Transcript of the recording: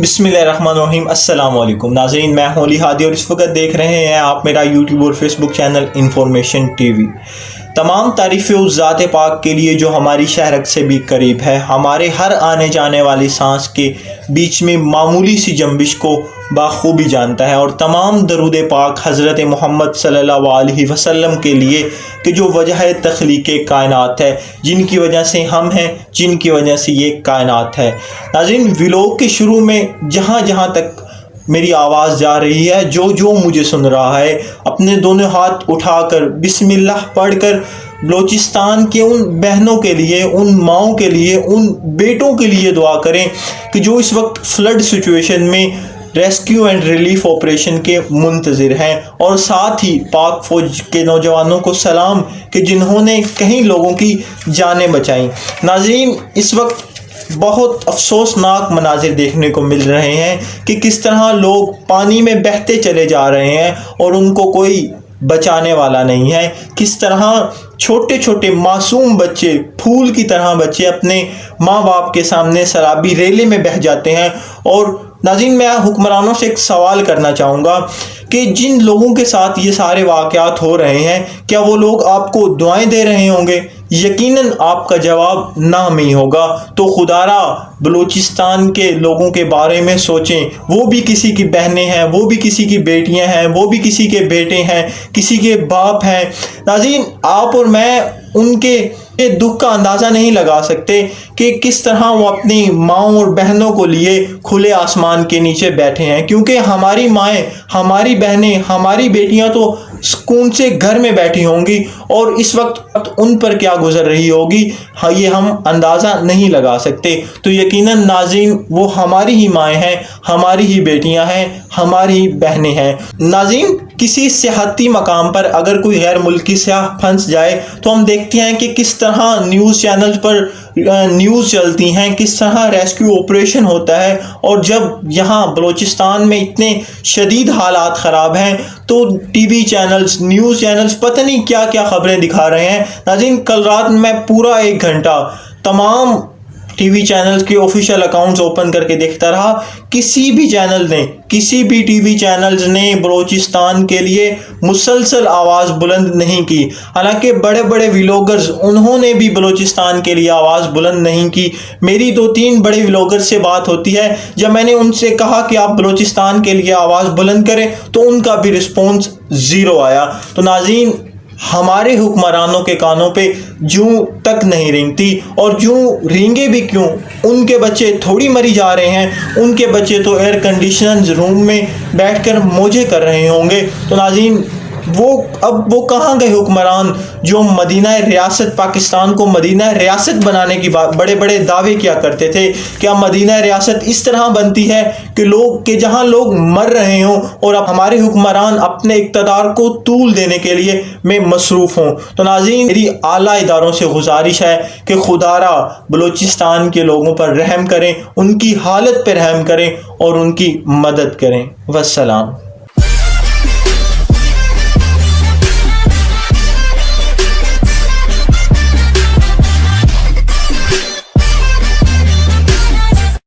بسم اللہ الرحمن الرحیم۔ السلام علیکم ناظرین، میں ہوں علی ہادی اور اس وقت دیکھ رہے ہیں آپ میرا یوٹیوب اور فیس بک چینل انفارمیشن ٹی وی۔ تمام تعریفیں اس ذات پاک کے لیے جو ہماری شہرت سے بھی قریب ہے، ہمارے ہر آنے جانے والی سانس کے بیچ میں معمولی سی جنبش کو بخوبی جانتا ہے، اور تمام درود پاک حضرت محمد صلی اللہ علیہ وسلم کے لیے کہ جو وجہ تخلیق کائنات ہے، جن کی وجہ سے ہم ہیں، جن کی وجہ سے یہ کائنات ہے۔ ناظرین، ولاگ کے شروع میں جہاں جہاں تک میری آواز جا رہی ہے، جو مجھے سن رہا ہے، اپنے دونوں ہاتھ اٹھا کر بسم اللہ پڑھ کر بلوچستان کے ان بہنوں کے لیے، ان ماؤں کے لیے، ان بیٹوں کے لیے دعا کریں کہ جو اس وقت فلڈ سچویشن میں ریسکیو اینڈ ریلیف آپریشن کے منتظر ہیں، اور ساتھ ہی پاک فوج کے نوجوانوں کو سلام کہ جنہوں نے کئی لوگوں کی جانیں بچائیں۔ ناظرین، اس وقت بہت افسوسناک مناظر دیکھنے کو مل رہے ہیں کہ کس طرح لوگ پانی میں بہتے چلے جا رہے ہیں اور ان کو کوئی بچانے والا نہیں ہے۔ کس طرح چھوٹے چھوٹے معصوم بچے، پھول کی طرح بچے اپنے ماں باپ کے سامنے سرابی ریلے میں بہہ جاتے ہیں۔ اور ناظرین، میں حکمرانوں سے ایک سوال کرنا چاہوں گا کہ جن لوگوں کے ساتھ یہ سارے واقعات ہو رہے ہیں، کیا وہ لوگ آپ کو دعائیں دے رہے ہوں گے؟ یقیناً آپ کا جواب نام ہی ہوگا۔ تو خدا را بلوچستان کے لوگوں کے بارے میں سوچیں، وہ بھی کسی کی بہنیں ہیں، وہ بھی کسی کی بیٹیاں ہیں، وہ بھی کسی کے بیٹے ہیں، کسی کے باپ ہیں۔ ناظرین، آپ اور میں ان کے دکھ کا اندازہ نہیں لگا سکتے کہ کس طرح وہ اپنی ماؤں اور بہنوں کو لیے کھلے آسمان کے نیچے بیٹھے ہیں، کیونکہ ہماری مائیں، ہماری بہنیں، ہماری بیٹیاں تو سکون سے گھر میں بیٹھی ہوں گی، اور اس وقت ان پر کیا گزر رہی ہوگی یہ ہم اندازہ نہیں لگا سکتے۔ تو یقیناً ناظرین، وہ ہماری ہی مائیں ہیں، ہماری ہی بیٹیاں ہیں، ہماری ہی بہنیں ہیں۔ ناظرین، کسی سیاحتی مقام پر اگر کوئی غیر ملکی سیاح پھنس جائے تو ہم دیکھتے ہیں کہ کس طرح نیوز چینل پر نیوز چلتی ہیں، کس طرح ریسکیو آپریشن ہوتا ہے، اور جب یہاں بلوچستان میں اتنے شدید حالات خراب ہیں تو T V channels, news channels پتہ نہیں کیا کیا خبریں دکھا رہے ہیں۔ ناظرین، کل رات میں پورا 1 گھنٹہ تمام ٹی وی چینلز کے آفیشیل اکاؤنٹس اوپن کر کے دیکھتا رہا، کسی بھی ٹی وی چینلز نے بلوچستان کے لیے مسلسل آواز بلند نہیں کی۔ حالانکہ بڑے بڑے ولاگرز، انہوں نے بھی بلوچستان کے لیے آواز بلند نہیں کی۔ میری 2-3 بڑے ولاگرز سے بات ہوتی ہے، جب میں نے ان سے کہا کہ آپ بلوچستان کے لیے آواز بلند کریں تو ان کا بھی رسپونس 0 آیا۔ تو ناظرین، ہمارے حکمرانوں کے کانوں پہ جوں تک نہیں رینگتی، اور جوں رینگے بھی کیوں، ان کے بچے تھوڑی مری جا رہے ہیں، ان کے بچے تو ایئر کنڈیشنز روم میں بیٹھ کر موجے کر رہے ہوں گے۔ تو ناظرین، وہ کہاں گئے حکمران جو مدینہ ریاست، پاکستان کو مدینہ ریاست بنانے کی بڑے بڑے دعوے کیا کرتے تھے؟ کیا مدینہ ریاست اس طرح بنتی ہے کہ جہاں لوگ مر رہے ہوں اور اب ہمارے حکمران اپنے اقتدار کو طول دینے کے لیے میں مصروف ہوں؟ تو ناظرین، میری اعلیٰ اداروں سے گزارش ہے کہ خدا را بلوچستان کے لوگوں پر رحم کریں، ان کی حالت پر رحم کریں اور ان کی مدد کریں۔ والسلام۔